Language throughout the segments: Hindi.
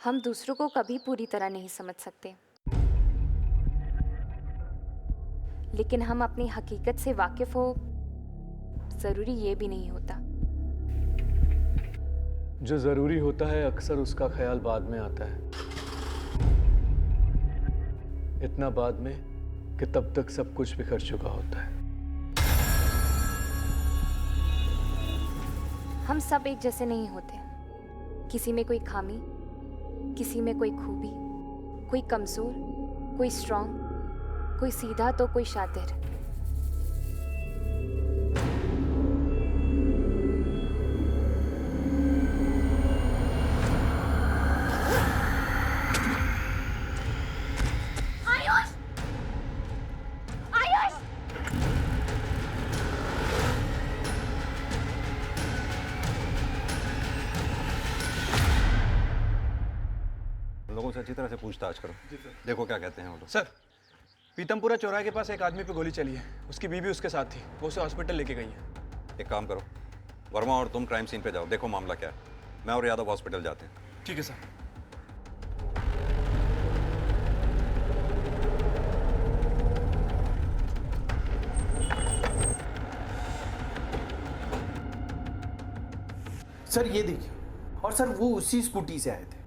हम दूसरों को कभी पूरी तरह नहीं समझ सकते, लेकिन हम अपनी हकीकत से वाकिफ हो जरूरी ये भी नहीं होता। जो जरूरी होता है अक्सर उसका ख्याल बाद में आता है, इतना बाद में कि तब तक सब कुछ बिखर चुका होता है। हम सब एक जैसे नहीं होते। किसी में कोई खामी, किसी में कोई खूबी, कोई कमजोर, कोई स्ट्रांग, कोई सीधा तो कोई शातिर। लोगों से अच्छी तरह से पूछताछ करो। देखो क्या कहते हैं वो लोग। सर, पीतमपुरा चौराहे के पास एक आदमी पे गोली चली है। उसकी बीवी उसके साथ थी, वो उसे हॉस्पिटल लेके गई है। एक काम करो, वर्मा और तुम क्राइम सीन पे जाओ, देखो मामला क्या है। मैं और यादव हॉस्पिटल जाते हैं। ठीक है सर। सर ये देखिए, और सर वो उसी स्कूटी से आए थे।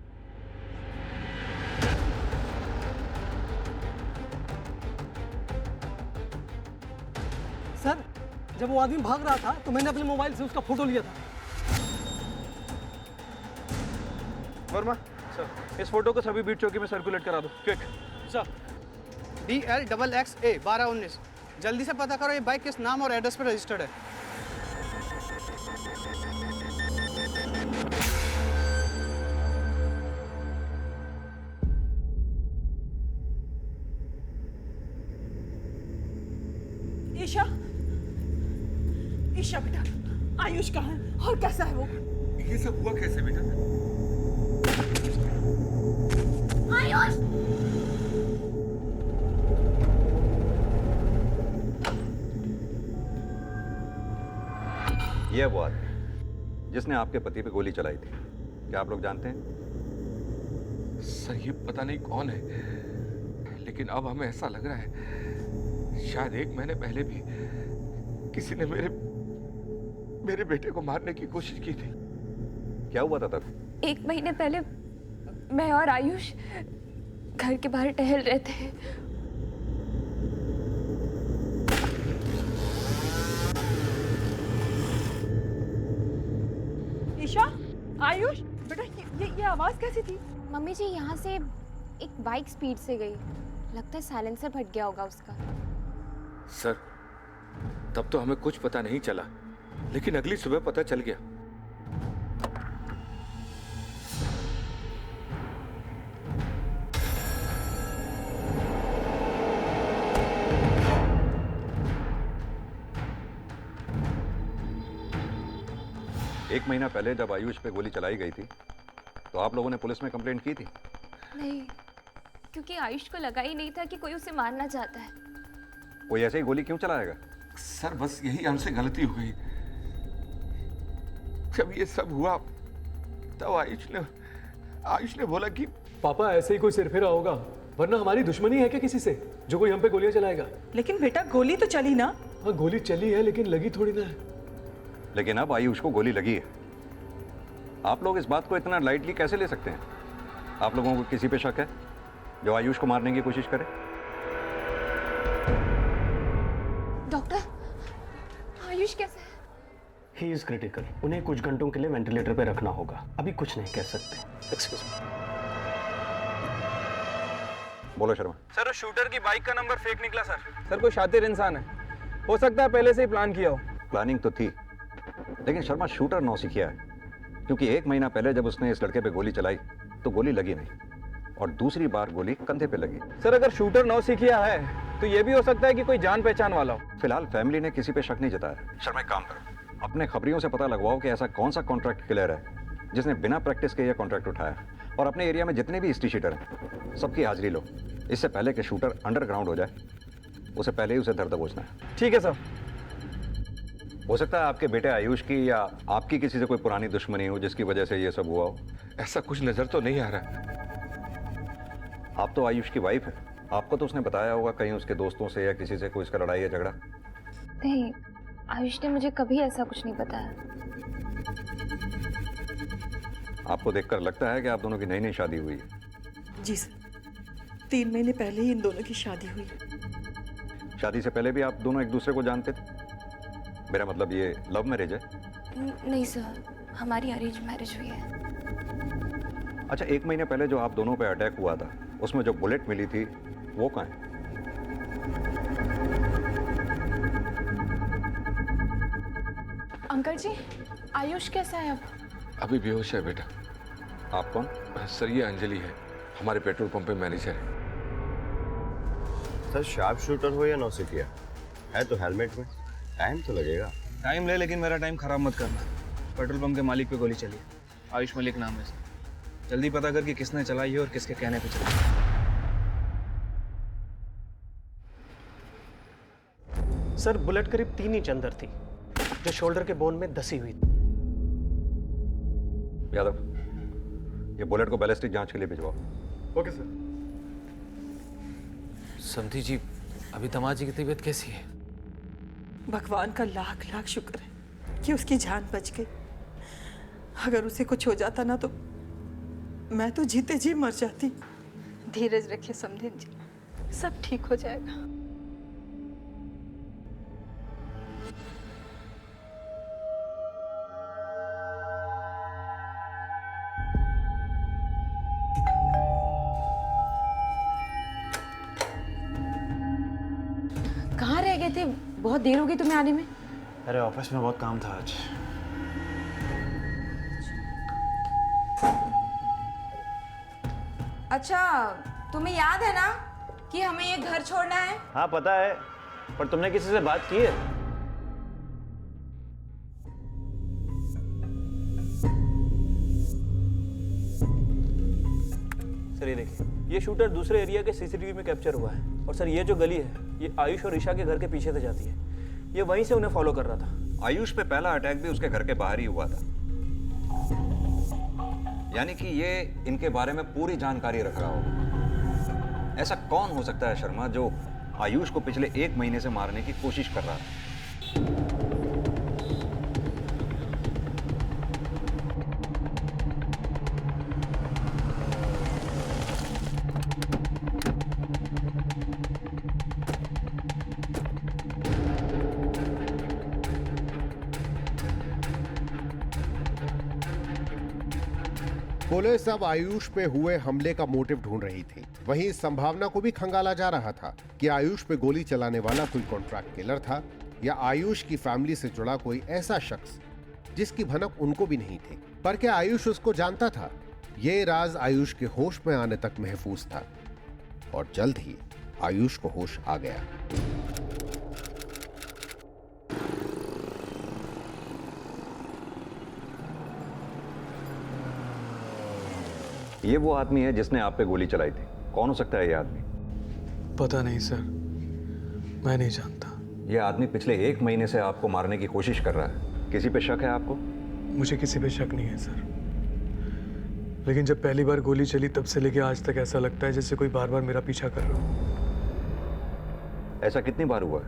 सर, जब वो आदमी भाग रहा था तो मैंने अपने मोबाइल से उसका फोटो लिया था। वर्मा सर, इस फोटो को सभी बीट चौकी में सर्कुलेट करा दो, quick. Sir, DL XX A1219, जल्दी से पता करो ये बाइक किस नाम और एड्रेस पर रजिस्टर्ड है। ईशा, ईशा बेटा, आयुष कहाँ है और कैसा है वो? ये सब हुआ कैसे बेटा? आयुष! ये है वो आदमी जिसने आपके पति पे गोली चलाई थी। क्या आप लोग जानते हैं? सर ये पता नहीं कौन है, लेकिन अब हमें ऐसा लग रहा है शायद 1 महीने पहले भी किसी ने मेरे बेटे को मारने की कोशिश की थी। क्या हुआ था तब? 1 महीने पहले मैं और आयुष घर के बाहर टहल रहे थे। ईशा, आयुष बेटा, ये आवाज कैसी थी? मम्मी जी, यहाँ से एक बाइक स्पीड से गई। लगता है साइलेंसर फट गया होगा उसका। सर तब तो हमें कुछ पता नहीं चला, लेकिन अगली सुबह पता चल गया। एक महीना पहले जब आयुष पे गोली चलाई गई थी तो आप लोगों ने पुलिस में कंप्लेंट की थी? नहीं, क्योंकि आयुष को लगा ही नहीं था कि कोई उसे मारना चाहता है। कोई ऐसे ही गोली क्यों चलाएगा? सर बस यही हमसे गलती हो गई। जब ये सब हुआ तब आयुष ने बोला कि पापा ऐसे ही कोई सिरफिरा होगा, वरना हमारी दुश्मनी है क्या किसी से जो कोई हम पे गोलियां चलाएगा? लेकिन बेटा गोली तो चली ना। हाँ गोली चली है, लेकिन लगी थोड़ी ना है। लेकिन अब आयुष को गोली लगी है। आप लोग इस बात को इतना लाइटली कैसे ले सकते हैं? आप लोगों को किसी पे शक है जो आयुष को मारने की कोशिश करे? डॉक्टर, आयुष कैसे है? He is critical. उन्हें कुछ घंटों के लिए वेंटिलेटर पे रखना होगा। अभी कुछ नहीं कह सकते। Excuse me. बोलो शर्मा। सर, उस शूटर की बाइक का नंबर फेक निकला सर। सर, कोई शातिर इंसान है, हो सकता है पहले से ही प्लान किया हो। प्लानिंग तो थी, लेकिन शर्मा शूटर नौसिखिया है, क्योंकि 1 महीना पहले जब उसने इस लड़के पे गोली चलाई तो गोली लगी नहीं, और दूसरी बार गोली कंधे पे लगी। सर, अगर शूटर नौसिखिया है तो ये भी हो सकता है कि कोई जान पहचान वाला हो। फिलहाल फैमिली ने किसी पे शक नहीं जताया। शर्मा एक काम करो, अपने खबरियों से पता लगवाओ कि ऐसा कौन सा कॉन्ट्रैक्ट किलर है जिसने बिना प्रैक्टिस के यह कॉन्ट्रैक्ट उठाया, और अपने एरिया में जितने भी हिस्ट्री शीटर हैं सबकी हाजिरी लो। इससे पहले कि शूटर अंडरग्राउंड हो जाए, उसे पहले ही उसे धर दबोचना है। ठीक है सर। हो सकता है आपके बेटे आयुष की या आपकी किसी से कोई पुरानी दुश्मनी हो जिसकी वजह से ये सब हुआ हो। ऐसा कुछ नजर तो नहीं आ रहा। आप तो आयुष की वाइफ है, आपको तो उसने बताया होगा कहीं उसके दोस्तों से या किसी से कोई इसका लड़ाई या झगड़ा। नहीं, आयुष ने मुझे कभी ऐसा कुछ नहीं बताया। आपको देखकर लगता है कि आप दोनों की नई नई शादी हुई है। जी सर, 3 महीने पहले ही इन दोनों की शादी हुई है। शादी से पहले भी आप दोनों एक दूसरे को जानते थे? मेरा मतलब ये लव मैरिज है? नहीं सर, हमारी अरेंज मैरिज हुई है। अच्छा, 1 महीने पहले जो आप दोनों पे अटैक हुआ था उसमें जो बुलेट मिली थी वो कहाँ है? अंकल जी, आयुष कैसा है अब? अभी बेहोश है बेटा। आप कौन? सर ये अंजलि है, हमारे पेट्रोल पंप पे मैनेजर है। सर शार्प शूटर हो या नौसिखिया है तो हेलमेट में टाइम तो लगेगा। टाइम ले, लेकिन मेरा टाइम खराब मत करना। पेट्रोल पंप के मालिक पे गोली चली है, आयुष मलिक नाम है इसका। जल्दी पता कर कि किसने चलाई है और किसके कहने पे चलाई है। सर बुलेट करीब 3 इंच अंदर थी, जो शोल्डर के बोन में धसी हुई थी। यादव, ये बुलेट को बैलिस्टिक जांच के लिए भिजवाओ। Okay sir. समधी जी, अभी दामाद जी की तबीयत कैसी है? भगवान का लाख लाख शुक्र है कि उसकी जान बच गई। अगर उसे कुछ हो जाता ना तो मैं तो जीते जी मर जाती। धीरज रखिए समधिन जी, सब ठीक हो जाएगा। कहाँ रह गए थे? बहुत देर हो गई तुम्हें आने में। अरे ऑफिस में बहुत काम था आज। अच्छा, तुम्हें याद है ना कि हमें ये घर छोड़ना है? हाँ पता है, पर तुमने किसी से बात की है? सर ये देखिए, ये शूटर दूसरे एरिया के सीसीटीवी में कैप्चर हुआ है। और सर ये जो गली है, ये आयुष और ईशा के घर के पीछे से जाती है। ये वहीं से उन्हें फॉलो कर रहा था। आयुष पे पहला अटैक भी उसके घर के बाहर ही हुआ था, यानी कि ये इनके बारे में पूरी जानकारी रख रहा होगा। ऐसा कौन हो सकता है शर्मा जो आयुष को पिछले 1 महीने से मारने की कोशिश कर रहा है? पुलिस अब आयुष पे हुए हमले का मोटिव ढूंढ रही थी। वहीं इस संभावना को भी खंगाला जा रहा था कि आयुष पे गोली चलाने वाला कोई कॉन्ट्रैक्ट किलर था या आयुष की फैमिली से जुड़ा कोई ऐसा शख्स जिसकी भनक उनको भी नहीं थी। पर क्या आयुष उसको जानता था? ये राज आयुष के होश में आने तक महफूज था और जल्द ही आयुष को होश आ गया। ये वो आदमी है जिसने आप पे गोली चलाई थी। कौन हो सकता है ये आदमी? पता नहीं सर, मैं नहीं जानता। ये आदमी पिछले 1 महीने से आपको मारने की कोशिश कर रहा है। किसी पे शक है आपको? मुझे किसी पे शक नहीं है सर, लेकिन जब पहली बार गोली चली तब से लेके आज तक ऐसा लगता है जैसे कोई बार बार मेरा पीछा कर रहा हो। ऐसा कितनी बार हुआ है?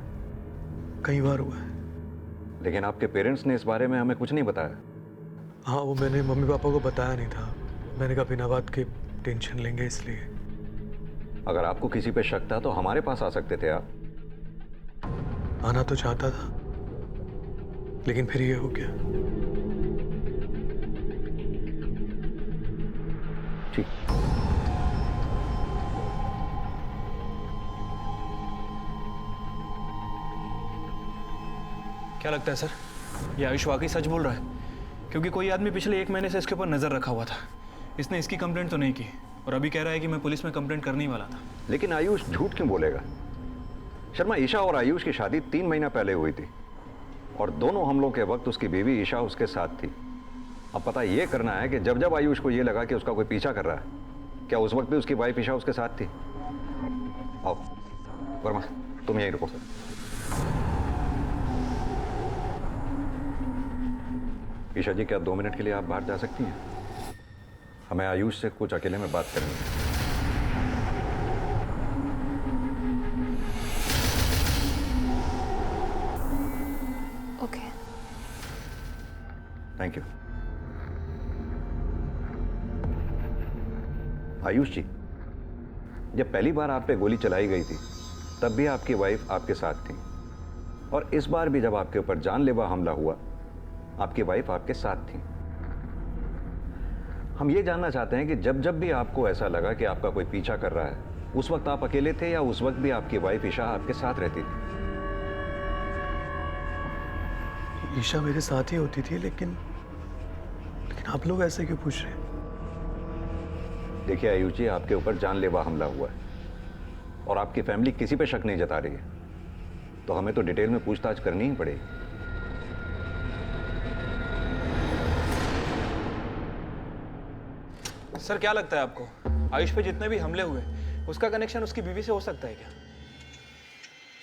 कई बार हुआ है। लेकिन आपके पेरेंट्स ने इस बारे में हमें कुछ नहीं बताया। हाँ, वो मैंने मम्मी पापा को बताया नहीं था। मैंने कहा बिना बात के टेंशन लेंगे, इसलिए। अगर आपको किसी पे शक था तो हमारे पास आ सकते थे आप। आना तो चाहता था, लेकिन फिर ये हो गया। ठीक। क्या लगता है सर, ये आयुष वाकई सच बोल रहा है? क्योंकि कोई आदमी पिछले 1 महीने से इसके ऊपर नजर रखा हुआ था। इसने इसकी कंप्लेंट तो नहीं की और अभी कह रहा है कि मैं पुलिस में कंप्लेंट करने ही वाला था। लेकिन आयुष झूठ क्यों बोलेगा? शर्मा, ईशा और आयुष की शादी 3 महीना पहले हुई थी और दोनों हमलों के वक्त उसकी बीवी ईशा उसके साथ थी। अब पता ये करना है कि जब जब आयुष को ये लगा कि उसका कोई पीछा कर रहा है, क्या उस वक्त भी उसकी वाइफ ईशा उसके साथ थी? आओ वर्मा, तुम यहीं रुको। ईशा जी, क्या 2 मिनट के लिए आप बाहर जा सकती हैं? हमें आयुष से कुछ अकेले में बात करनी है। Okay. Thank you. Ayush ji, जब पहली बार आप पे गोली चलाई गई थी तब भी आपकी वाइफ आपके साथ थी, और इस बार भी जब आपके ऊपर जानलेवा हमला हुआ आपकी वाइफ आपके साथ थी। हम ये जानना चाहते हैं कि जब जब भी आपको ऐसा लगा कि आपका कोई पीछा कर रहा है, उस वक्त आप अकेले थे या उस वक्त भी आपकी वाइफ ईशा आपके साथ रहती थी? ईशा मेरे साथ ही होती थी, लेकिन आप लोग ऐसे क्यों पूछ रहे हैं? देखिए आयुष जी, आपके ऊपर जानलेवा हमला हुआ है और आपकी फैमिली किसी पे शक नहीं जता रही है, तो हमें तो डिटेल में पूछताछ करनी ही पड़ेगी। सर क्या लगता है आपको, आयुष पे जितने भी हमले हुए उसका कनेक्शन उसकी बीवी से हो सकता है क्या?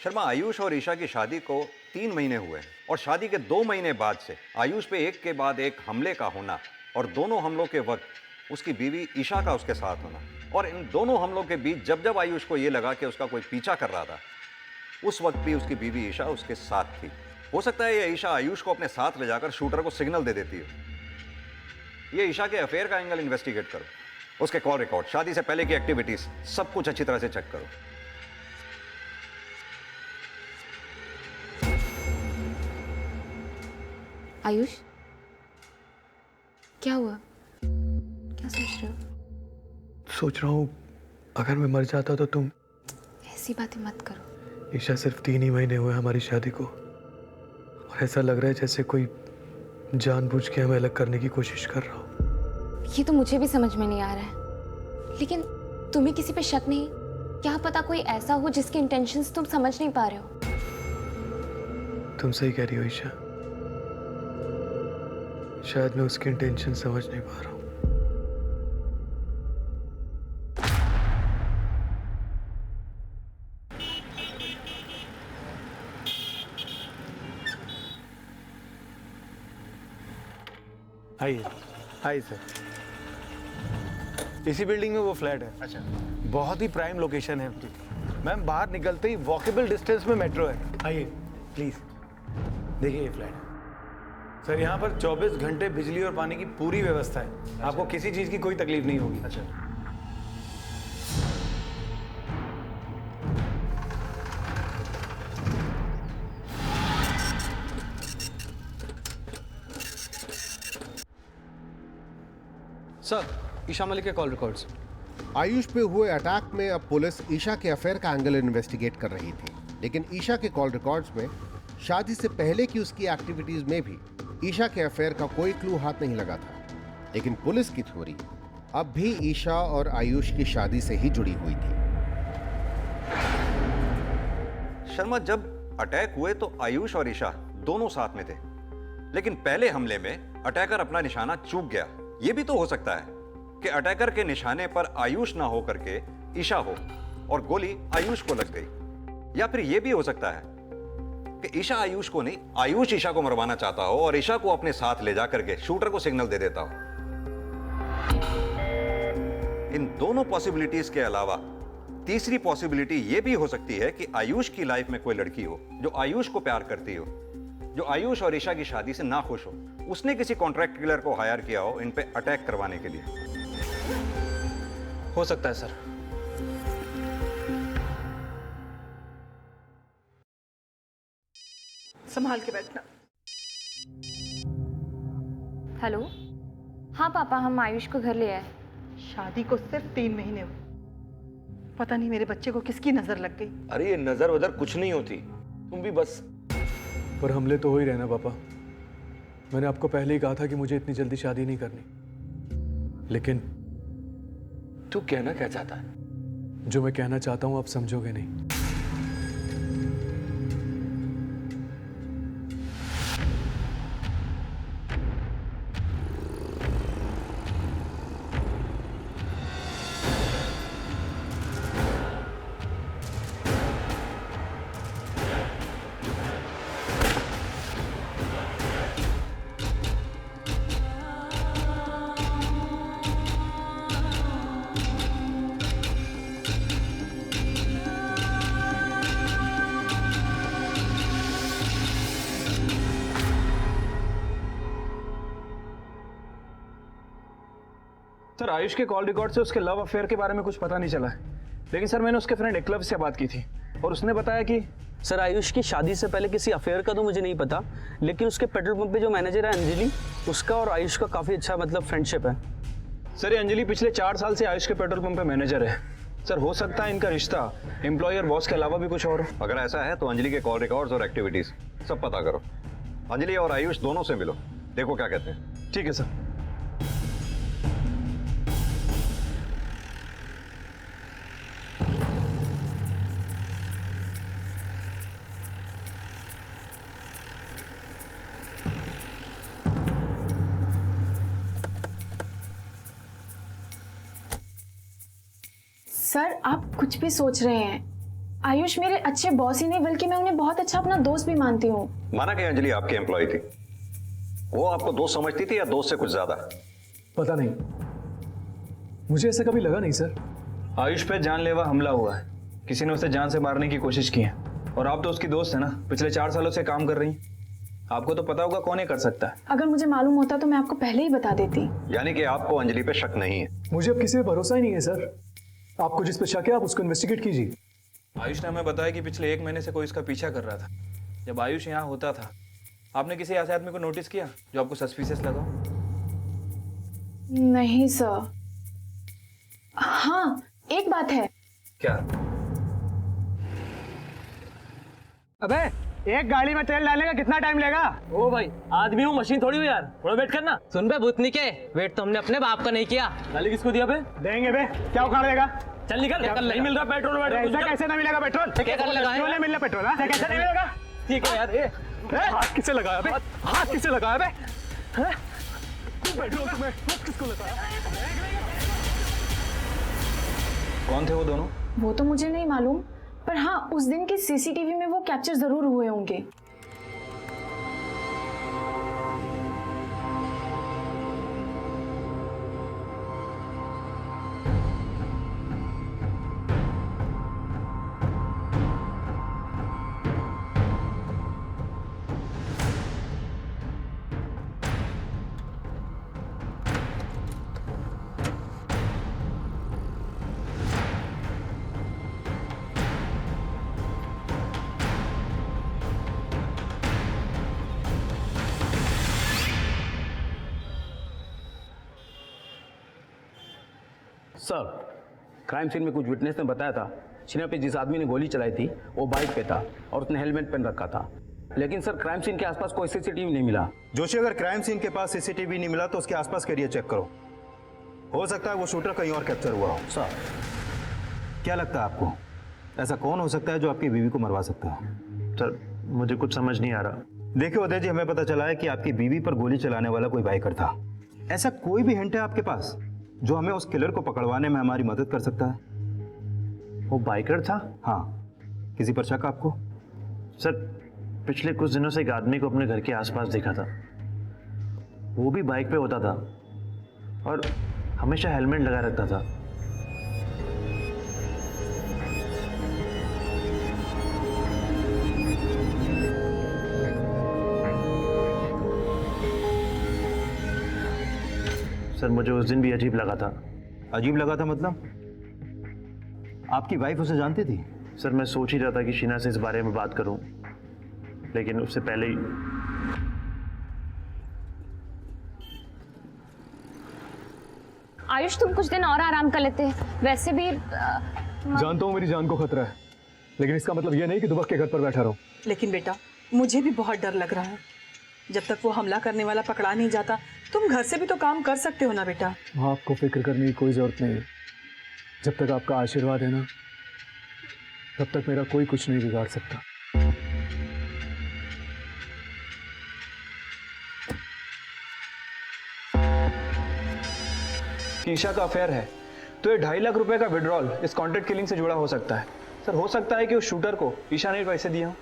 शर्मा, आयुष और ईशा की शादी को 3 महीने हुए और शादी के 2 महीने बाद से आयुष पे एक के बाद एक हमले का होना और दोनों हमलों के वक्त उसकी बीवी ईशा का उसके साथ होना, और इन दोनों हमलों के बीच जब जब आयुष को यह लगा कि उसका कोई पीछा कर रहा था उस वक्त भी उसकी बीवी ईशा उसके साथ थी। हो सकता है ये ईशा आयुष को अपने साथ ले जाकर शूटर को सिग्नल दे देती हो। ये ईशा के अफेयर का एंगल इन्वेस्टिगेट करो, उसके कॉल रिकॉर्ड, शादी से पहले की एक्टिविटीज, सब कुछ अच्छी तरह से चेक करो। आयुष, क्या हुआ? क्या सोच रहे हो? सोच रहा हूँ अगर मैं मर जाता तो तुम। ऐसी बातें मत करो। ईशा, सिर्फ 3 ही महीने हुए हमारी शादी को, और ऐसा लग रहा है जैसे कोई जानबूझ के हमें अलग करने की कोशिश कर रहा हो। ये तो मुझे भी समझ में नहीं आ रहा है, लेकिन तुम्हें किसी पे शक नहीं? क्या पता कोई ऐसा हो जिसके इंटेंशंस तुम समझ नहीं पा रहे हो। तुम सही कह रही हो ईशा, शायद मैं उसकी इंटेंशन समझ नहीं पा रहा हूँ। आइए। हाय सर, इसी बिल्डिंग में वो फ्लैट है। अच्छा। बहुत ही प्राइम लोकेशन है। मैम, बाहर निकलते ही वॉकेबल डिस्टेंस में मेट्रो है। आइए प्लीज, देखिए ये फ्लैट है। सर, यहाँ पर 24 घंटे बिजली और पानी की पूरी व्यवस्था है। अच्छा। आपको किसी चीज की कोई तकलीफ नहीं होगी। अच्छा। सर, ईशा मलिक के कॉल रिकॉर्ड्स। आयुष पे हुए अटैक में अब पुलिस ईशा के अफेयर का एंगल इन्वेस्टिगेट कर रही थी, लेकिन ईशा के कॉल रिकॉर्ड्स में शादी से पहले की उसकी एक्टिविटीज में भी ईशा के अफेयर का कोई क्लू हाथ नहीं लगा था। लेकिन पुलिस की थ्योरी अब भी ईशा और आयुष की शादी से ही जुड़ी हुई थी। शर्मा, जब अटैक हुए तो आयुष और ईशा दोनों साथ में थे, लेकिन पहले हमले में अटैकर अपना निशाना चूक गया। यह भी तो हो सकता है कि अटैकर के निशाने पर आयुष ना हो करके ईशा हो और गोली आयुष को लग गई, या फिर यह भी हो सकता है कि ईशा आयुष को नहीं, आयुष ईशा को मरवाना चाहता हो और ईशा को अपने साथ ले जा करके शूटर को सिग्नल दे देता हो। इन दोनों पॉसिबिलिटीज के अलावा तीसरी पॉसिबिलिटी यह भी हो सकती है कि आयुष की लाइफ में कोई लड़की हो जो आयुष को प्यार करती हो, जो आयुष और ईशा की शादी से ना खुश हो। उसने किसी कॉन्ट्रैक्ट किलर को हायर किया हो इन पे अटैक करवाने के लिए। हो सकता है सर। संभाल के बैठना। हेलो। हाँ पापा, हम आयुष को घर ले आए। शादी को सिर्फ 3 महीने हुए, पता नहीं मेरे बच्चे को किसकी नजर लग गई। अरे ये नजर वजर कुछ नहीं होती, तुम भी बस। पर हमले तो हो ही रहे ना पापा। मैंने आपको पहले ही कहा था कि मुझे इतनी जल्दी शादी नहीं करनी, लेकिन तू कहना क्या चाहता है? जो मैं कहना चाहता हूं आप समझोगे नहीं। सर आयुष के कॉल रिकॉर्ड से उसके लव अफेयर के बारे में कुछ पता नहीं चला है, लेकिन सर मैंने उसके फ्रेंड एकलव से बात की थी और उसने बताया कि सर आयुष की शादी से पहले किसी अफेयर का तो मुझे नहीं पता, लेकिन उसके पेट्रोल पंप पे जो मैनेजर है अंजलि, उसका और आयुष का काफ़ी अच्छा मतलब फ्रेंडशिप है। सर ये अंजलि पिछले 4 साल से आयुष के पेट्रोल पंप पे मैनेजर है। सर हो सकता है इनका रिश्ता एम्प्लॉय और बॉस के अलावा भी कुछ और हो। अगर ऐसा है तो अंजलि के कॉल रिकॉर्ड्स और एक्टिविटीज सब पता करो। अंजलि और आयुष दोनों से मिलो, देखो क्या कहते हैं। ठीक है सर। सर आप कुछ भी सोच रहे हैं। आयुष मेरे अच्छे बॉस ही नहीं बल्कि मैं उन्हें बहुत अच्छा अपना दोस्त भी मानती हूँ। माना कि अंजलि आपकी एम्प्लॉय थी, वो आपको दोस्त समझती थी या दोस्त से कुछ ज्यादा? पता नहीं, मुझे ऐसा कभी लगा नहीं सर। आयुष पे जानलेवा हमला हुआ है, किसी ने उसे जान से मारने की कोशिश की है और आप तो उसकी दोस्त है ना, पिछले 4 सालों से काम कर रही हैं। आपको तो पता होगा कौन ये कर सकता है। अगर मुझे मालूम होता तो मैं आपको पहले ही बता देती। यानी कि आपको अंजलि पे शक नहीं है? मुझे अब किसी पे भरोसा ही नहीं है सर। आपको जिस पे शक है आप उसको इन्वेस्टिगेट कीजिए। आयुष ने हमें बताया कि पिछले 1 महीने से कोई इसका पीछा कर रहा था। जब आयुष यहाँ होता था, आपने किसी ऐसे आदमी को नोटिस किया जो आपको सस्पिशियस लगा? नहीं सर। हाँ एक बात है। क्या? अबे एक गाड़ी में तेल डालने का कितना टाइम लेगा? ओ भाई आदमी हूँ, मशीन थोड़ी हो यार, थोड़ा वेट करना। सुन बे भूतनी के, वेट तो हमने अपने बाप का नहीं किया। गाली किसको दिया बे? देंगे बे, क्या उखाड़ देगा? चल निकल, नहीं मिल रहा पेट्रोल। ऐसा कैसे नहीं मिलेगा पेट्रोल? नहीं मिल रहा पेट्रोल? कैसे नहीं मिलेगा? ठीक है यार। हाथ किसे लगाया बे? हाथ किसे लगाया बे? पेट्रोल तुम्हें किसको लगाया? कौन थे वो दोनों? वो तो मुझे नहीं मालूम, पर हाँ उस दिन के सीसीटीवी में वो कैप्चर जरूर हुए होंगे। सर क्राइम सीन में कुछ विटनेस ने बताया था शीना पे जिस आदमी ने गोली चलाई थी वो बाइक पे था और उसने हेलमेट पहन रखा था। लेकिन सर क्राइम सीन के आसपास कोई सीसीटीवी नहीं मिला। जोशी अगर क्राइम सीन के पास सीसीटीवी नहीं मिला तो उसके आसपास का एरिया चेक करो, हो सकता है वो शूटर कहीं और कैप्चर हुआ हो। सर क्या लगता है आपको ऐसा कौन हो सकता है जो आपकी बीवी को मरवा सकता है? सर मुझे कुछ समझ नहीं आ रहा। देखिए उदय जी, हमें पता चला है कि आपकी बीवी पर गोली चलाने वाला कोई बाइकर था। ऐसा कोई भी हिंट है आपके पास जो हमें उस किलर को पकड़वाने में हमारी मदद कर सकता है? वो बाइकर था? हाँ। किसी पर शक आपको? सर पिछले कुछ दिनों से एक आदमी को अपने घर के आसपास देखा था, वो भी बाइक पे होता था और हमेशा हेलमेट लगा रखता था। सर मुझे उस दिन भी अजीब लगा था। अजीब लगा था मतलब? आपकी वाइफ उसे जानती थी? सर मैं सोच ही रहा था कि शीना से इस बारे में बात करूं, लेकिन उससे पहले ही आयुष तुम कुछ दिन और आराम कर लेते, वैसे भी जानता हूँ मेरी जान को खतरा है, लेकिन इसका मतलब यह नहीं कि दुबक के घर पर बैठा रहूं। लेकिन बेटा मुझे भी बहुत डर लग रहा है। जब तक वो हमला करने वाला पकड़ा नहीं जाता तुम घर से भी तो काम कर सकते हो ना बेटा। आपको फिक्र करने की कोई जरूरत नहीं है। जब तक आपका आशीर्वाद है ना, तब तक मेरा कोई कुछ नहीं बिगाड़ सकता। ईशा का अफेयर है तो ये 2.5 लाख रुपए का विड्रॉल इस कॉन्ट्रैक्ट किलिंग से जुड़ा हो सकता है। सर हो सकता है कि उस शूटर को ईशा ने पैसे दिए हों।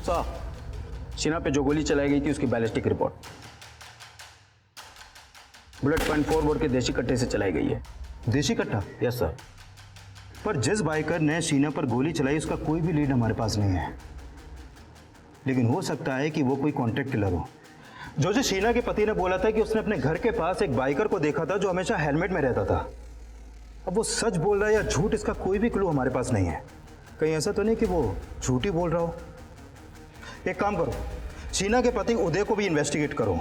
सर शीना पे जो गोली चलाई गई थी उसकी बैलिस्टिक रिपोर्ट बुलेट .4 बोर के देशी कट्टे से चलाई गई है। देशी कट्टा? Yes sir. पर जिस बाइकर ने शीना पर गोली चलाई उसका कोई भी लीड हमारे पास नहीं है, लेकिन हो सकता है कि वो कोई कॉन्ट्रैक्ट किलर हो। जो शीना के पति ने बोला था कि उसने अपने घर के पास एक बाइकर को देखा था जो हमेशा हेलमेट में रहता था। अब वो सच बोल रहा है या झूठ, इसका कोई भी क्लू हमारे पास नहीं है। कहीं ऐसा तो नहीं कि वो झूठ ही बोल रहा हो। एक काम करो, शीना के पति उदय को भी इन्वेस्टिगेट करो,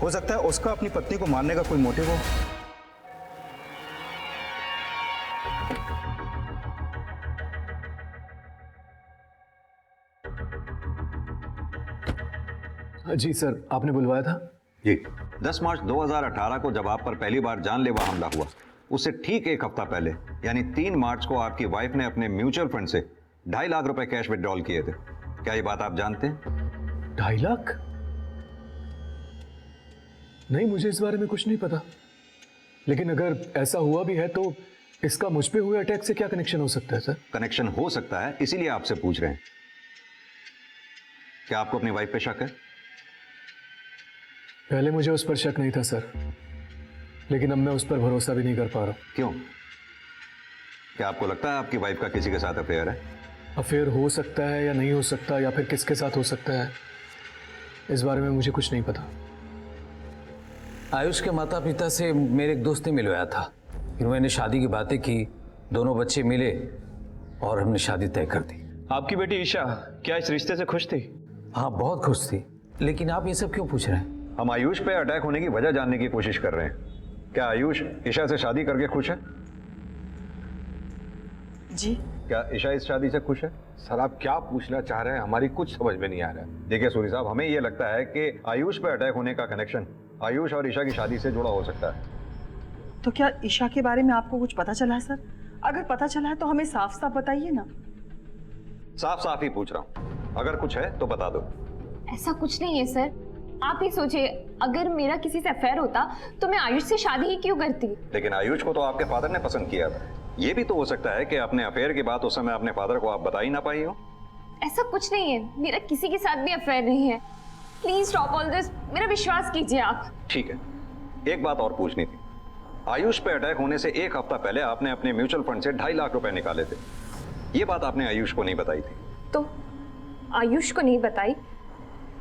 हो सकता है उसका अपनी पत्नी को मारने का कोई मोटिव हो। जी सर, आपने बुलवाया था? जी, 10 मार्च 2018 को जब आप पर पहली बार जानलेवा हमला हुआ, उससे ठीक एक हफ्ता पहले यानी 3 मार्च को आपकी वाइफ ने अपने म्यूचुअल फंड से 2.5 लाख रुपए कैश विड्रॉल किए थे। क्या ये बात आप जानते हैं? 2.5 लाख? नहीं, मुझे इस बारे में कुछ नहीं पता। लेकिन अगर ऐसा हुआ भी है तो इसका मुझ पे हुए अटैक से क्या कनेक्शन हो सकता है सर? कनेक्शन हो सकता है, इसीलिए आपसे पूछ रहे हैं। क्या आपको अपनी वाइफ पे शक है? पहले मुझे उस पर शक नहीं था सर, लेकिन अब मैं उस पर भरोसा भी नहीं कर पा रहा। क्यों? क्या आपको लगता है आपकी वाइफ का किसी के साथ अफेयर है? अफेयर हो सकता है या नहीं हो सकता, या फिर किसके साथ हो सकता है, इस बारे में मुझे कुछ नहीं पता। आयुष के माता पिता से मेरे एक दोस्त ने मिलवाया था, फिर मैंने शादी की बातें की, दोनों बच्चे मिले और हमने शादी तय कर दी। आपकी बेटी ईशा क्या इस रिश्ते से खुश थी? हाँ, बहुत खुश थी। लेकिन आप ये सब क्यों पूछ रहे हैं? हम आयुष पे अटैक होने की वजह जानने की कोशिश कर रहे हैं। क्या आयुष ईशा से शादी करके खुश है? जी। क्या ईशा इस शादी से खुश है? सर आप क्या पूछना चाह रहे हैं, हमारी कुछ समझ में नहीं आ रहा है। देखिए सूरी साहब, हमें यह लगता है कि आयुष पे अटैक होने का कनेक्शन आयुष और ईशा की शादी से जुड़ा हो सकता है। तो क्या ईशा के बारे में आपको कुछ पता चला है सर? अगर पता चला है तो हमें साफ साफ बताइए ना। साफ साफ ही पूछ रहा हूँ, अगर कुछ है तो बता दो। ऐसा कुछ नहीं है सर। आप ही सोचिए, अगर मेरा किसी से अफेयर होता तो मैं आयुष से शादी ही क्यों करती? लेकिन आयुष को तो आपके फादर ने पसंद किया था। ये भी तो हो सकता है कि अपने अफेयर की बात उस समय अपने फादर को आप बता ही ना पाई हो। ऐसा कुछ नहीं है, मेरा किसी के साथ भी अफेयर नहीं है। प्लीज स्टॉप ऑल दिस, मेरा विश्वास कीजिए आप। ठीक है, एक बात और पूछनी थी। आयुष पे अटैक होने से एक हफ्ता पहले आपने अपने म्यूचुअल फंड से 2.5 लाख रुपए निकाले थे। ये बात आपने आयुष को नहीं बताई थी। तो आयुष को नहीं बताई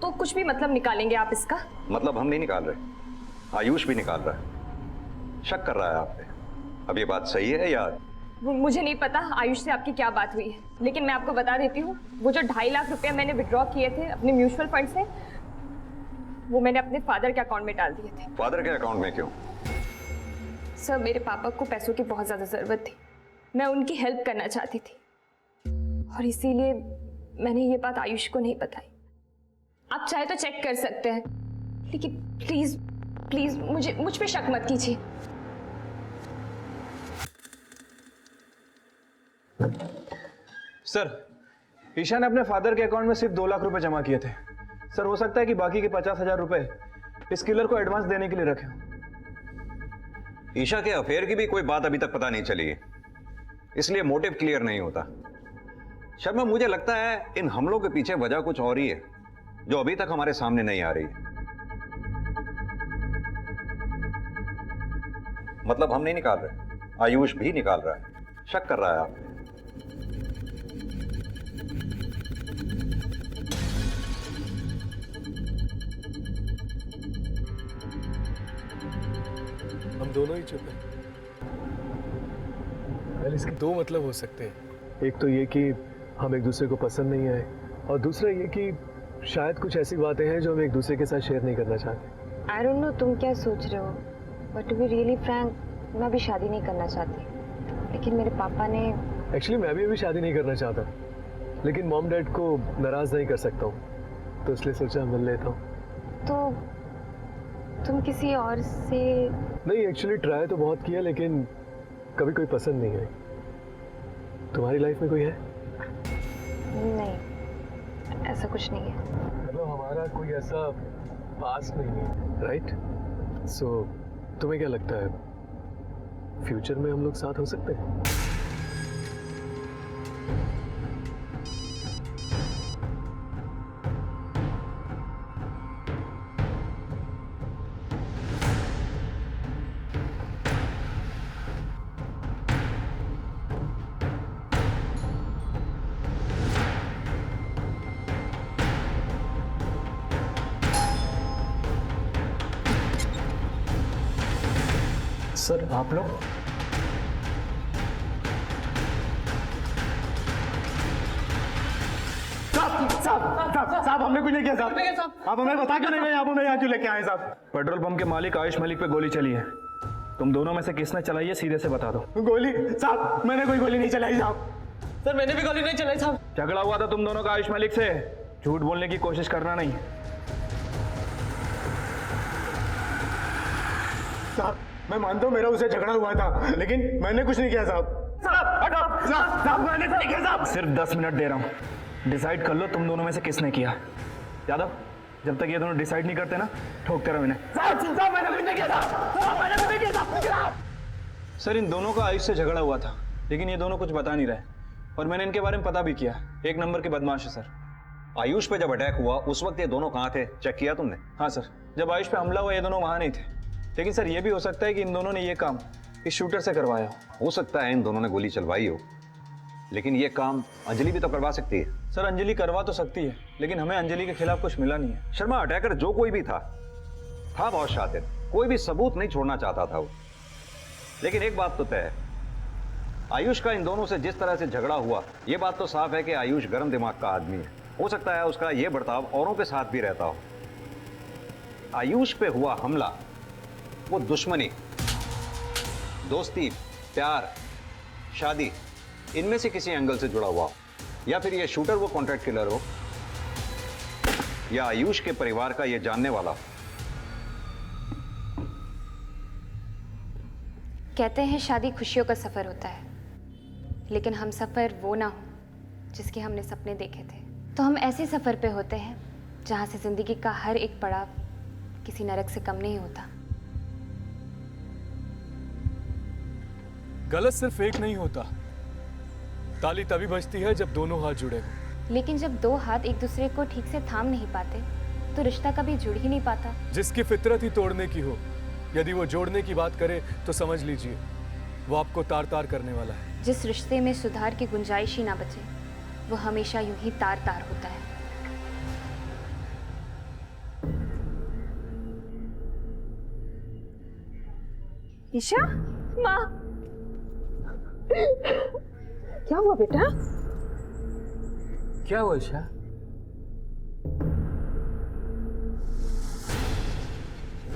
तो कुछ भी मतलब निकालेंगे आप इसका? मतलब हम नहीं निकाल रहे, आयुष भी निकाल रहा है, शक कर रहा है आप पे। अब ये बात सही है या? मुझे नहीं पता आयुष से आपकी क्या बात हुई है, लेकिन मैं आपको बता देती हूँ, वो जो 2.5 लाख रुपए मैंने विड्रॉ किए थे अपने म्यूचुअल फंड से, वो मैंने अपने फादर के अकाउंट में डाल दिए थे। फादर के अकाउंट में क्यों? सर, मेरे पापा को पैसों की बहुत ज्यादा जरूरत थी, मैं उनकी हेल्प करना चाहती थी और इसीलिए मैंने ये बात आयुष को नहीं बताई। आप चाहे तो चेक कर सकते हैं, लेकिन प्लीज प्लीज मुझ पे शक मत कीजिए। सर, ईशा ने अपने फादर के अकाउंट में सिर्फ 2 लाख रुपए जमा किए थे। सर, हो सकता है कि बाकी के 50,000 रुपए इस किलर को एडवांस देने के लिए रखे। ईशा के अफेयर की भी कोई बात अभी तक पता नहीं चली है, इसलिए मोटिव क्लियर नहीं होता। शर्मा, मुझे लगता है इन हमलों के पीछे वजह कुछ और ही है जो अभी तक हमारे सामने नहीं आ रही है। मतलब हम नहीं निकाल रहे, आयुष भी निकाल रहा है, शक कर रहा है आप। हम दोनों ही चुप हैं। वेल, इसके 2 मतलब हो सकते हैं। एक तो ये कि हम एक दूसरे को पसंद नहीं आए, और दूसरा ये कि शायद कुछ ऐसी बातें हैं जो हम एक दूसरे के साथ शेयर नहीं करना चाहते। आई डोंट नो तुम क्या सोच रहे हो, but to be really frank, मैं अभी शादी नहीं करना चाहती। लेकिन मेरे पापा ने एक्चुअली मैं भी अभी शादी नहीं करना चाहता, लेकिन मॉम डैड को नाराज नहीं कर सकता हूँ, तो इसलिए सोचा मिल लेता हूँ। तो तुम किसी और से? नहीं, एक्चुअली ट्राई तो बहुत किया, लेकिन कभी कोई पसंद नहीं आई। तुम्हारी लाइफ में कोई है? नहीं, ऐसा कुछ नहीं है। मतलब हमारा कोई ऐसा पास नहीं है, राइट? सो तुम्हें क्या लगता है, फ्यूचर में हम लोग साथ हो सकते हैं? सर आप लोग? साहब हमने कुछ नहीं किया साहब। आप हमें बता क्यों नहीं गए? आप हमें यहाँ क्यों लेके आए साहब? पेट्रोल पंप के मालिक आयुष मलिक पे गोली चली है। तुम दोनों में से किसने चलाई है सीधे से बता दो। गोली? साहब मैंने कोई गोली नहीं चलाई साहब। सर मैंने भी गोली नहीं चलाई साहब। झगड़ा हुआ था तुम दोनों का आयुष मलिक से, झूठ बोलने की कोशिश करना नहीं। साहब मैं मानता हूँ मेरा उसे झगड़ा हुआ था, लेकिन मैंने कुछ नहीं किया साहब। साहब मैंने कुछ नहीं किया साहब। सिर्फ 10 मिनट दे रहा हूँ, डिसाइड कर लो तुम दोनों में से किसने किया। यादव, जब तक ये दोनों डिसाइड नहीं करते ना, ठोकते रहो इन्हें। मैंने कुछ नहीं किया मैंने कुछ नहीं किया। सर इन दोनों का आयुष से झगड़ा हुआ था, लेकिन ये दोनों कुछ बता नहीं रहे, और मैंने इनके बारे में पता भी किया। एक नंबर के बदमाश है सर। आयुष पे जब अटैक हुआ उस वक्त ये दोनों कहाँ थे, चेक किया तुमने? हाँ सर, जब आयुष पे हमला हुआ ये दोनों वहाँ नहीं थे, लेकिन सर ये भी हो सकता है कि इन दोनों ने ये काम इस शूटर से करवाया हो सकता है इन दोनों ने गोली चलवाई हो, लेकिन ये काम अंजलि भी तो करवा सकती है। सर अंजलि करवा तो सकती है, लेकिन हमें अंजलि के खिलाफ कुछ मिला नहीं है। शर्मा, अटैकर जो कोई भी था बहुत शातिर, कोई भी सबूत नहीं छोड़ना चाहता था वो। लेकिन एक बात तो तय है, आयुष का इन दोनों से जिस तरह से झगड़ा हुआ, ये बात तो साफ है कि आयुष गर्म दिमाग का आदमी है। हो सकता है उसका ये बर्ताव औरों के साथ भी रहता हो। आयुष पे हुआ हमला वो दुश्मनी, दोस्ती, प्यार, शादी, इनमें से किसी एंगल से जुड़ा हुआ हो, या फिर ये शूटर वो कॉन्ट्रैक्ट किलर हो, या आयुष के परिवार का ये जानने वाला हो। कहते हैं शादी खुशियों का सफर होता है, लेकिन हम सफर वो ना हो जिसके हमने सपने देखे थे। तो हम ऐसे सफर पे होते हैं जहां से जिंदगी का हर एक पड़ाव किसी नरक से कम नहीं होता। गलत सिर्फ एक नहीं होता, ताली तभी बजती है जब दोनों हाथ जुड़े हो। लेकिन जब दो हाथ एक दूसरे को ठीक से थाम नहीं पाते तो रिश्ता कभी जुड़ ही नहीं पाता। जिसकी फितरत ही तोड़ने की हो, यदि वो जोड़ने की बात करे तो समझ लीजिए वो आपको तार तार करने वाला है। जिस रिश्ते में सुधार की गुंजाइश ही ना बचे, वो हमेशा यूं ही तार तार होता है। ईशा, माँ, क्या हुआ बेटा? क्या हुआ ईशा?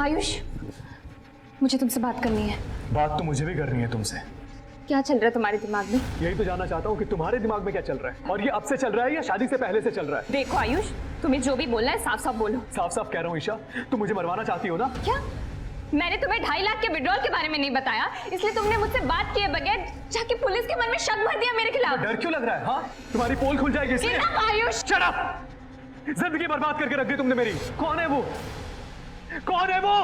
आयुष, मुझे तुमसे बात करनी है। बात तो मुझे भी करनी है तुमसे। क्या चल रहा है तुम्हारे दिमाग में? यही तो जानना चाहता हूँ कि तुम्हारे दिमाग में क्या चल रहा है, और ये अब से चल रहा है या शादी से पहले से चल रहा है? देखो आयुष, तुम्हें जो भी बोलना है साफ साफ बोलो। साफ साफ कह रहा हूँ ईशा, तुम मुझे मरवाना चाहती हो ना? क्या? मैंने तुम्हें 2.5 लाख के विड्रॉल के बारे में नहीं बताया, इसलिए तुमने मुझसे बात किए बगैर जाके पुलिस के मन में शक भर दिया मेरे खिलाफ। डर क्यों लग रहा है? हाँ, तुम्हारी पोल खुल जाएगी इसलिए। Ayush, shut up! जिंदगी बर्बाद करके रख दी तुमने मेरी। कौन है वो? कौन है वो?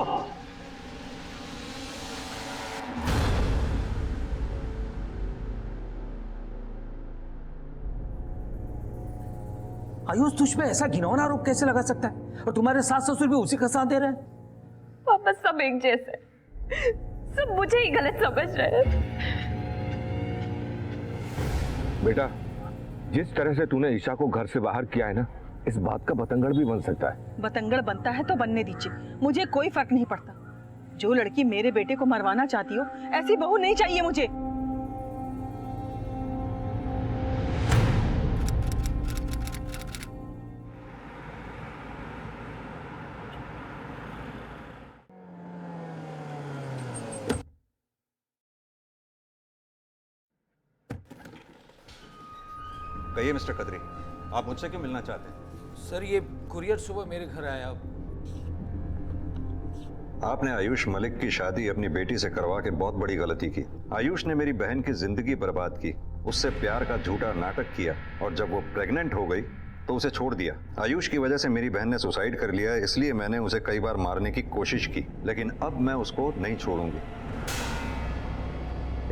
आयुष, तुझ पे ऐसा घिनौना आरोप कैसे लगा सकता है? और तुम्हारे सास ससुर भी उसी का साथ दे रहे हैं। पापा सब एक जैसे, सब मुझे ही गलत समझ रहे हैं। बेटा, जिस तरह से तूने ईशा को घर से बाहर किया है ना, इस बात का बतंगड़ भी बन सकता है। बतंगड़ बनता है तो बनने दीजिए, मुझे कोई फर्क नहीं पड़ता। जो लड़की मेरे बेटे को मरवाना चाहती हो, ऐसी बहू नहीं चाहिए मुझे। कहिए मिस्टर खत्री, आप मुझसे क्यों मिलना चाहते हैं? सर ये कुरियर सुबह मेरे घर आया। आपने आयुष मलिक की शादी अपनी बेटी से करवा के बहुत बड़ी गलती की। आयुष ने मेरी बहन की जिंदगी बर्बाद की, उससे प्यार का झूठा नाटक किया, और जब वो प्रेग्नेंट हो गई तो उसे छोड़ दिया। आयुष की वजह से मेरी बहन ने सुसाइड कर लिया, इसलिए मैंने उसे कई बार मारने की कोशिश की, लेकिन अब मैं उसको नहीं छोड़ूंगी।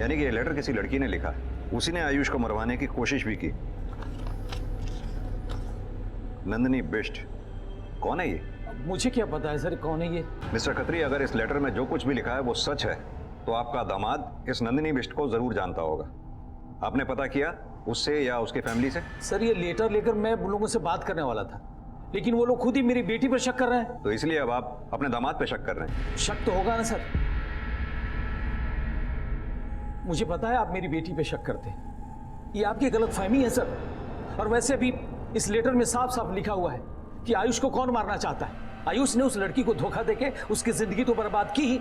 यानी कि ये लेटर किसी लड़की ने लिखा, उसी ने आयुष को मरवाने की कोशिश भी की। नंदिनी बिष्ट, कौन है ये? मुझे क्या पता है सर कौन है ये? मिस्टर खत्री, अगर इस लेटर में जो कुछ भी लिखा है वो सच है, तो आपका दामाद इस नंदिनी बिष्ट को जरूर जानता होगा। आपने पता किया उससे या उसकी फैमिली से? सर ये लेटर लेकर मैं उन लोगों से बात करने वाला था, लेकिन वो लोग खुद ही मेरी बेटी पर शक कर रहे हैं। तो इसलिए अब आप अपने दामाद पे शक कर रहे हैं? शक तो होगा ना सर। मुझे पता है आप मेरी बेटी पे शक करते हैं, ये आपकी गलतफहमी है सर। और वैसे भी इस लेटर में साफ साफ लिखा हुआ है कि आयुष को कौन मारना चाहता है। आयुष ने उस लड़की को धोखा देके उसकी जिंदगी तो बर्बाद की ही,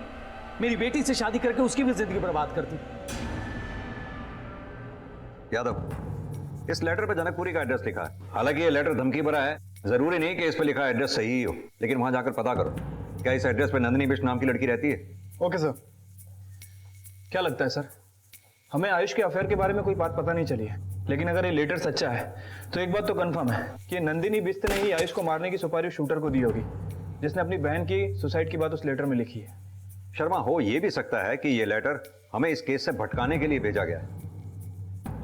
मेरी बेटी से शादी करके उसकी भी जिंदगी बर्बाद कर दी। यादव, इस लेटर पे जनकपुरी का एड्रेस लिखा है। हालांकि ये लेटर धमकी भरा है, जरूरी नहीं कि इस पे लिखा एड्रेस सही ही हो, लेकिन वहां जाकर पता करो क्या इस एड्रेस पे नंदिनी बिष्ट नाम की लड़की रहती है। Okay sir. क्या लगता है सर, हमें आयुष के अफेयर के बारे में कोई बात पता नहीं चली है, लेकिन अगर ये लेटर सच्चा है तो एक बात तो कंफर्म है कि नंदिनी बिष्ट ने ही आयुष को मारने की सुपारी शूटर को दी होगी, जिसने अपनी बहन की सुसाइड की बात उस लेटर में लिखी है। शर्मा, हो ये भी सकता है कि ये लेटर हमें इस केस से भटकाने के लिए भेजा गया है।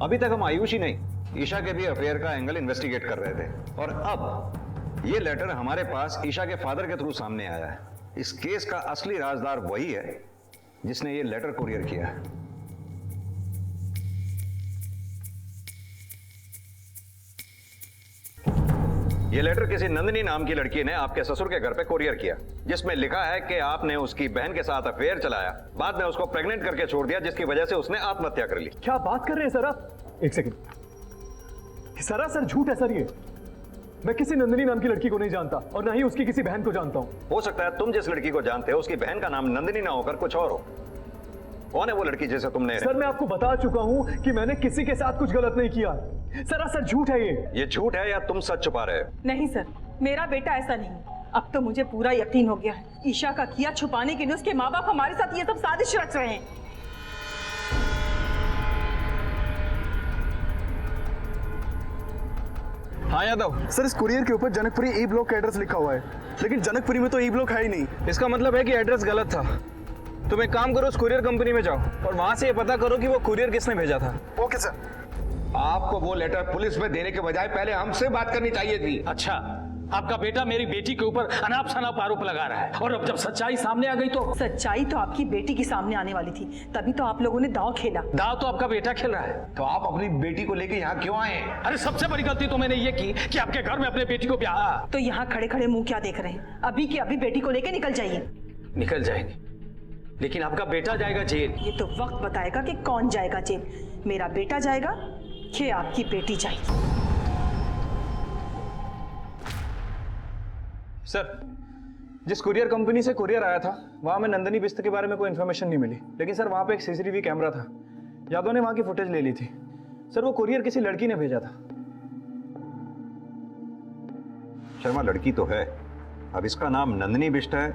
अभी तक हम आयुष ही नहीं, ईशा के भी अफेयर का एंगल इन्वेस्टिगेट कर रहे थे, और अब ये लेटर हमारे पास ईशा के फादर के थ्रू सामने आया है। इस केस का असली राजदार वही है जिसने ये लेटर कुरियर किया है। ये लेटर किसी नंदिनी नाम की लड़की ने आपके ससुर के घर पे कुरियर किया, जिसमें लिखा है कि आपने उसकी बहन के साथ अफेयर चलाया, बाद में उसको प्रेग्नेंट करके छोड़ दिया, जिसकी वजह से उसने आत्महत्या कर ली। क्या बात कर रहे हैं सर आप? एक सेकंड, सरासर झूठ है सर ये। मैं किसी नंदिनी नाम की लड़की को नहीं जानता और ना ही उसकी किसी बहन को जानता हूँ। हो सकता है तुम जिस लड़की को जानते हो उसकी बहन का नाम नंदिनी ना होकर कुछ और हो। कौन है वो लड़की जिसे तुमने? सर मैं आपको बता चुका हूँ कि मैंने किसी के साथ कुछ गलत नहीं किया। सरासर झूठ है ये। ये झूठ है या तुम सच छुपा रहे हो? नहीं सर, मेरा बेटा ऐसा नहीं। अब तो मुझे पूरा यकीन हो गया है, ईशा का किया छुपाने के लिए उसके माँ बाप हमारे साथ ये सब साजिश रच रहे हैं। हाँ यादव सर, इस कुरियर के ऊपर जनकपुरी ई ब्लॉक का एड्रेस लिखा हुआ है, लेकिन जनकपुरी में तो ई ब्लॉक है ही नहीं। इसका मतलब है कि एड्रेस गलत था। तुम एक काम करो, उस कुरियर कंपनी में जाओ और वहां से ये पता करो कि वो कुरियर किसने भेजा था। Okay sir. आपको वो लेटर पुलिस में देने के बजाय पहले हमसे बात करनी चाहिए थी। अच्छा, आपका बेटा मेरी बेटी के ऊपर अनाप शनाप आरोप लगा रहा है, और अब जब सच्चाई सामने आ गई तो? सच्चाई तो आपकी बेटी के सामने आने वाली थी, तभी तो आप लोगों ने दांव खेला। दांव तो आपका बेटा खेल रहा है। तो आप अपनी बेटी को लेके यहाँ क्यों आए? अरे सबसे बड़ी गलती तो मैंने ये की कि आपके घर में अपने बेटी को ब्याहा। तो यहाँ खड़े खड़े मुंह क्या देख रहे हैं? अभी की अभी बेटी को लेके निकल जाइए। निकल जाएंगे, लेकिन आपका बेटा जाएगा जेल। ये तो वक्त बताएगा कि कौन जाएगा जेल, मेरा बेटा जाएगा कि आपकी बेटी जाएगी। सर, जिस कुरियर कंपनी से कुरियर आया था वहां में नंदिनी बिष्ट के बारे में कोई इन्फॉर्मेशन नहीं मिली, लेकिन सर वहां पे एक सीसीटीवी कैमरा था। यादव ने वहां की फुटेज ले ली थी। सर वो कुरियर किसी लड़की ने भेजा था। शर्मा, लड़की तो है, अब इसका नाम नंदिनी बिष्ट है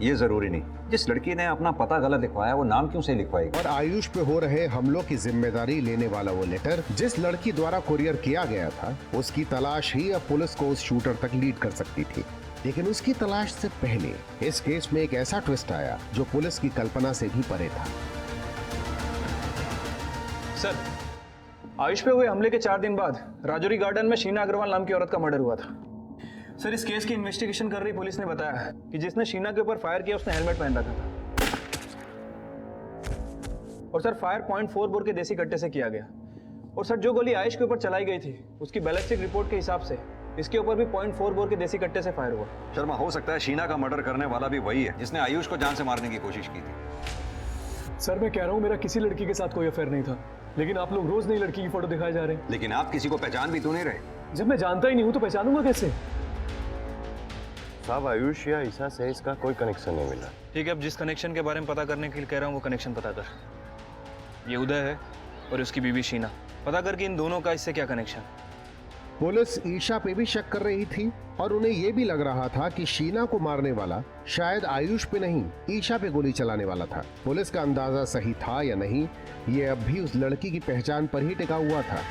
ये जरूरी नहीं। जिस लड़की ने अपना पता गलत लिखवाया वो नाम क्यों से लिखवाएगी? और आयुष पे हो रहे हमलों की जिम्मेदारी लेने वाला वो लेटर जिस लड़की द्वारा कुरियर किया गया था, उसकी तलाश ही अब पुलिस को उस शूटर तक लीड कर सकती थी। लेकिन उसकी तलाश से पहले इस केस में एक ऐसा ट्विस्ट आया जो पुलिस की कल्पना से भी परे था। सर, आयुष पे हुए हमले के 4 दिन बाद राजौरी गार्डन में शीना अग्रवाल नाम की औरत का मर्डर हुआ था। सर, इस केस की इन्वेस्टिगेशन कर रही पुलिस ने बताया कि जिसने शीना के ऊपर फायर किया उसने हेलमेट पहन रखा था। और सर फायर .4 बोर के देसी कट्टे से किया गया। और सर जो गोली आयुष के ऊपर चलाई गई थी उसकी बैलिस्टिक रिपोर्ट के हिसाब से इसके ऊपर भी .4 बोर के देसी कट्टे से फायर हुआ। शर्मा, हो सकता है शीना का मर्डर करने वाला भी वही है जिसने आयुष को जान से मारने की कोशिश की थी। सर मैं कह रहा हूँ मेरा किसी लड़की के साथ कोई अफेयर नहीं था, लेकिन आप लोग रोज नई लड़की की फोटो दिखाए जा रहे हैं। लेकिन आप किसी को पहचान भी तो नहीं रहे। जब मैं जानता ही नहीं हूँ तो पहचानूंगा कैसे? साहब, आयुष या ईशा से इसका कोई कनेक्शन नहीं मिला। ठीक है, अब जिस कनेक्शन के बारे में पता करने के लिए कह रहा हूँ वो कनेक्शन पता कर। ये उदय है और उसकी बीवी शीना। पता कर कि इन दोनों का इससे क्या कनेक्शन। पुलिस ईशा पे भी शक कर रही थी और उन्हें यह भी लग रहा था कि शीना को मारने वाला शायद आयुष पे नहीं ईशा पे गोली चलाने वाला था। पुलिस का अंदाजा सही था या नहीं, ये अब भी उस लड़की की पहचान पर ही टिका हुआ था।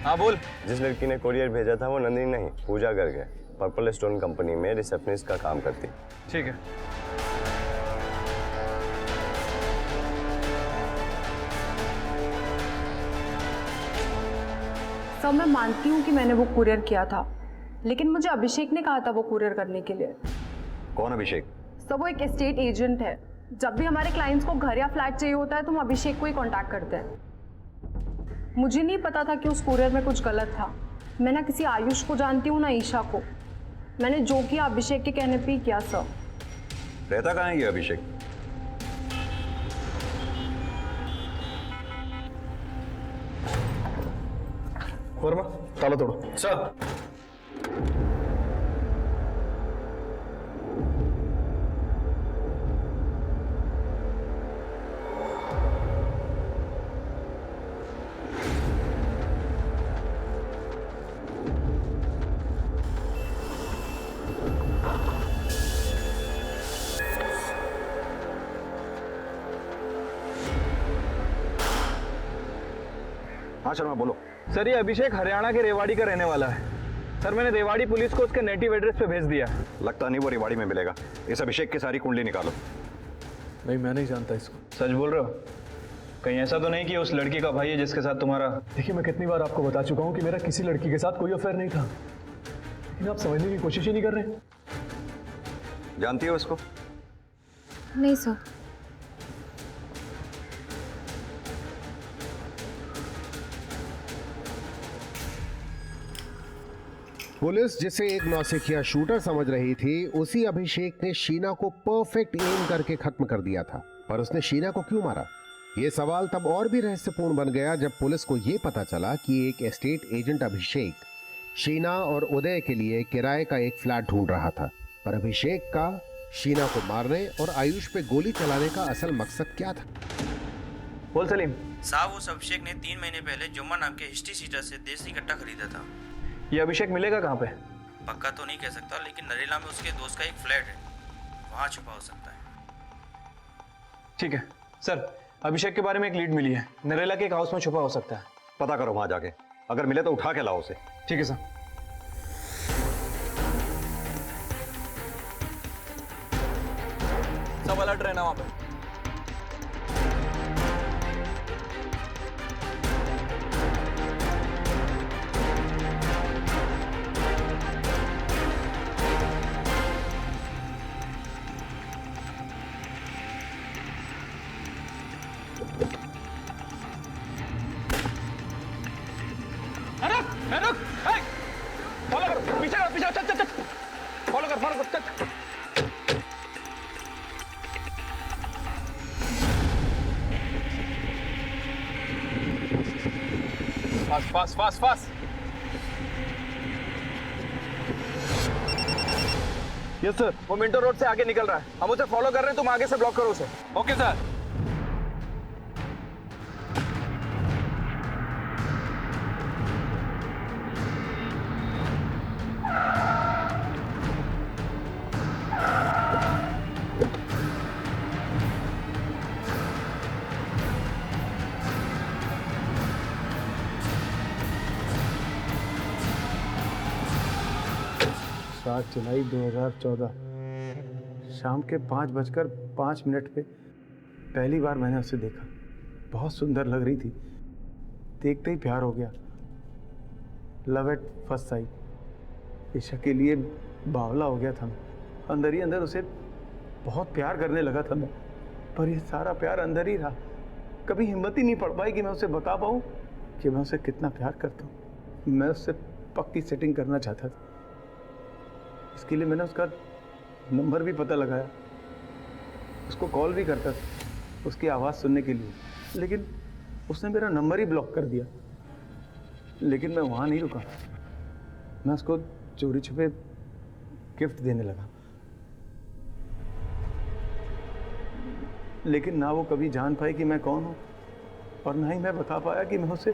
हाँ बोल। जिस लड़की ने कुरियर भेजा था वो नंदिनी नहीं, पूजा गर्ग है। पर्पल स्टोन कंपनी में रिसेप्शनिस्ट का काम करती। ठीक है। सर मैं मानती हूँ कि मैंने वो कुरियर किया था, लेकिन मुझे अभिषेक ने कहा था वो कुरियर करने के लिए। कौन अभिषेक? सर वो एक एस्टेट एजेंट है। जब भी हमारे क्लाइंट्स को घर या फ्लैट चाहिए होता है तो हम अभिषेक को ही कांटेक्ट करते हैं। मुझे नहीं पता था कि उस कुरियर में कुछ गलत था। मैं ना किसी आयुष को जानती हूँ ना ईशा को। मैंने जो किया अभिषेक के कहने पे ही किया सर। रहता कहाँ है ये अभिषेक? वर्मा ताला तोड़ो सर। हाँ शर्मा बोलो। सर ये अभिषेक हरियाणा के रेवाड़ी का रहने वाला है। सर मैंने रेवाड़ी पुलिस को उसके नेटिव एड्रेस पे भेज दिया। लगता नहीं वो रेवाड़ी में मिलेगा। इस अभिषेक की सारी कुंडली निकालो। नहीं मैं नहीं जानता इसको। सच बोल रहे हो? कहीं ऐसा तो नहीं कि उस लड़की का भाई है जिसके साथ तुम्हारा? देखिए मैं कितनी बार आपको बता चुका हूँ कि मेरा किसी लड़की के साथ कोई अफेयर नहीं था, लेकिन आप समझने की कोशिश ही नहीं कर रहे। जानती हो इसको? नहीं सर। पुलिस जिसे एक नौसिखिया शूटर समझ रही थी, उसी अभिषेक ने शीना को परफेक्ट एम करके खत्म कर दिया था। पर उसने शीना को क्यों मारा? ये सवाल तब और भी रहस्यपूर्ण बन गया जब पुलिस को यह पता चला कि एक एस्टेट एजेंट अभिषेक शीना और उदय के लिए किराए का एक फ्लैट ढूंढ रहा था। पर अभिषेक का शीना को मारने और आयुष पे गोली चलाने का असल मकसद क्या था? बोल सलीम साहब, उस अभिषेक ने 3 महीने पहले जुम्मा नाम के हिस्ट्री सीटर से देसी कट्टा खरीदा था। ये अभिषेक मिलेगा कहाँ पे? पक्का तो नहीं कह सकता, लेकिन नरेला में उसके दोस्त का एक फ्लैट है, वहाँ छुपा हो सकता है। ठीक है सर, अभिषेक के बारे में एक लीड मिली है। नरेला के एक हाउस में छुपा हो सकता है। पता करो वहां जाके, अगर मिले तो उठा के लाओ उसे। ठीक है सर। सब अलर्ट रहना वहां पे। फॉलो कर, पीछे पीछे, चल चल चल, फॉलो कर चल। Fast fast fast fast. Yes sir, वो मिंटो रोड से आगे निकल रहा है। हम उसे फॉलो कर रहे हैं, तुम आगे से ब्लॉक करो उसे। Okay sir. जुलाई 2014 शाम के 5:05 पे पहली बार मैंने उसे देखा। बहुत सुंदर लग रही थी, देखते ही प्यार हो गया। Love at first sight. Isha के लिए बावला हो गया था मैं। अंदर ही अंदर उसे बहुत प्यार करने लगा था मैं, पर ये सारा प्यार अंदर ही रहा। कभी हिम्मत ही नहीं पड़ पाई कि मैं उसे बता पाऊँ कि मैं उसे कितना प्यार करता हूँ। मैं उससे पक्की सेटिंग करना चाहता था। इसके लिए मैंने उसका नंबर भी पता लगाया, उसको कॉल भी करता था उसकी आवाज़ सुनने के लिए, लेकिन उसने मेरा नंबर ही ब्लॉक कर दिया। लेकिन मैं वहाँ नहीं रुका, मैं उसको चोरी छुपे गिफ्ट देने लगा। लेकिन ना वो कभी जान पाई कि मैं कौन हूँ, और ना ही मैं बता पाया कि मैं उसे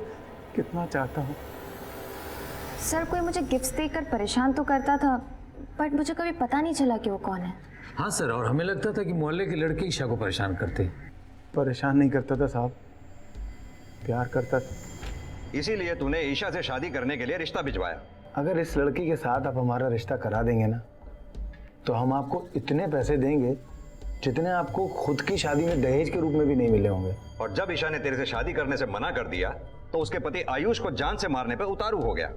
कितना चाहता हूँ। सर कोई मुझे गिफ्ट्स देकर परेशान तो करता था, बट मुझे कभी पता नहीं चला कि वो कौन है। हाँ सर, और हमें लगता था कि मोहल्ले के लड़के ईशा को परेशान करते। परेशान नहीं करता था साहब, प्यार करता था। इसीलिए तूने ईशा से शादी करने के लिए रिश्ता भिजवाया। अगर इस लड़की के साथ आप हमारा रिश्ता करा देंगे ना, तो हम आपको इतने पैसे देंगे जितने आपको खुद की शादी में दहेज के रूप में भी नहीं मिले होंगे। और जब ईशा ने तेरे से शादी करने से मना कर दिया तो उसके पति आयुष को जान से मारने पर उतारू हो गया।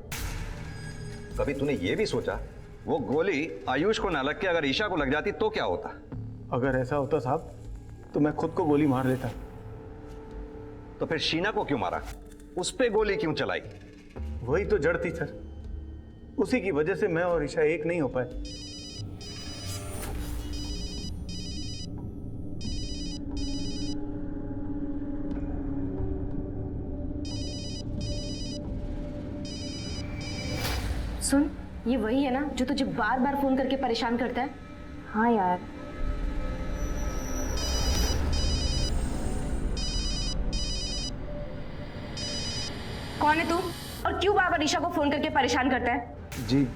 कभी तूने ये भी सोचा वो गोली आयुष को ना लग के अगर ईशा को लग जाती तो क्या होता? अगर ऐसा होता साहब तो मैं खुद को गोली मार लेता। तो फिर शीना को क्यों मारा? उस पे गोली क्यों चलाई? वही तो जड़ थी सर, उसी की वजह से मैं और ईशा एक नहीं हो पाए। सुन, ये वही है ना जो तुझे बार बार फोन करके परेशान करता है? हाँ यार, कौन है तू और क्यों बार बार ईशा को फोन करके परेशान करता है? जी,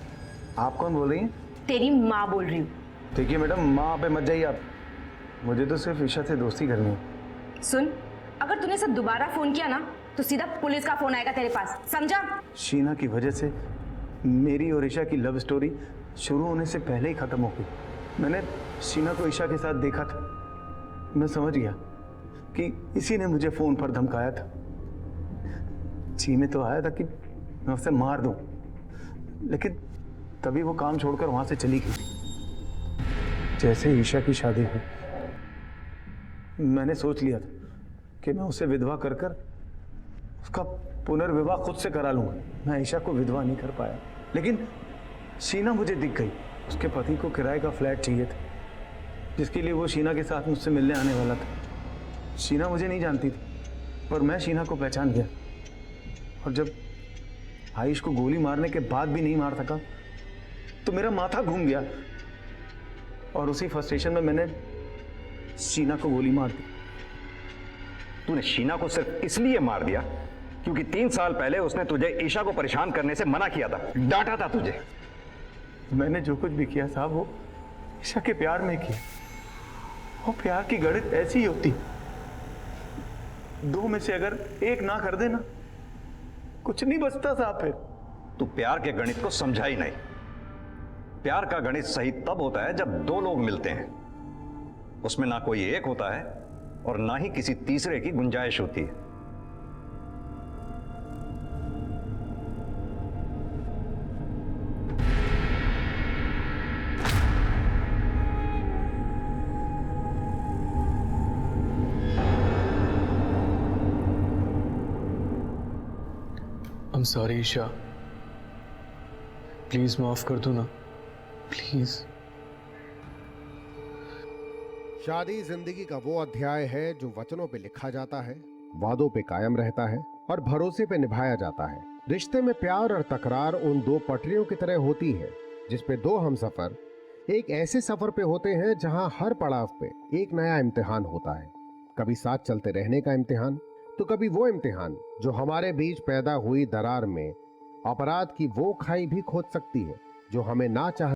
आप कौन बोल रही हैं? तेरी माँ बोल रही हूँ। देखिए मैडम, माँ पे मत जाइए आप, मुझे तो सिर्फ ईशा से दोस्ती करनी है। सुन, अगर तूने इसे दोबारा फोन किया ना तो सीधा पुलिस का फोन आएगा तेरे पास, समझा? शीना की वजह से मेरी और ईशा की लव स्टोरी शुरू होने से पहले ही खत्म हो गई। मैंने शीना को ईशा के साथ देखा था, मैं समझ गया कि इसी ने मुझे फोन पर धमकाया था। जी में तो आया था कि मैं उसे मार दूं, लेकिन तभी वो काम छोड़कर वहां से चली गई। जैसे ईशा की शादी हुई, मैंने सोच लिया था कि मैं उसे विधवा कर कर उसका पुनर्विवाह खुद से करा लूंगा। मैं ईशा को विधवा नहीं कर पाया, लेकिन शीना मुझे दिख गई। उसके पति को किराए का फ्लैट चाहिए था, जिसके लिए वो शीना के साथ मुझसे मिलने आने वाला था। शीना मुझे नहीं जानती थी, पर मैं शीना को पहचान गया। और जब आयुष को गोली मारने के बाद भी नहीं मार सका तो मेरा माथा घूम गया, और उसी फ्रस्ट्रेशन में मैंने शीना को गोली मार दी। तूने शीना को सिर्फ इसलिए मार दिया क्योंकि 3 साल पहले उसने तुझे ईशा को परेशान करने से मना किया था, डांटा था तुझे। मैंने जो कुछ भी किया साहब वो ईशा के प्यार में किया। वो प्यार की गणित ऐसी ही होती, 2 में से अगर 1 ना कर देना कुछ नहीं बचता साहब। फिर तू प्यार के गणित को समझा ही नहीं। प्यार का गणित सही तब होता है जब 2 लोग मिलते हैं, उसमें ना कोई एक होता है और ना ही किसी तीसरे की गुंजाइश होती है। I'm sorry ईशा, प्लीज माफ कर दो ना, प्लीज। शादी जिंदगी का वो अध्याय है जो वचनों पे लिखा जाता है, वादों पे कायम रहता है और भरोसे पे निभाया जाता है। रिश्ते में प्यार और तकरार उन 2 पटरियों की तरह होती है, जिसपे 2 हमसफर एक ऐसे सफर पे होते हैं जहां हर पड़ाव पे एक नया इम्तिहान होता है। कभी साथ चलते रहने का इम्तिहान, तो कभी वो इम्तिहान जो हमारे बीच पैदा हुई दरार में अपराध की वो खाई भी खोद सकती है जो हमें ना चाह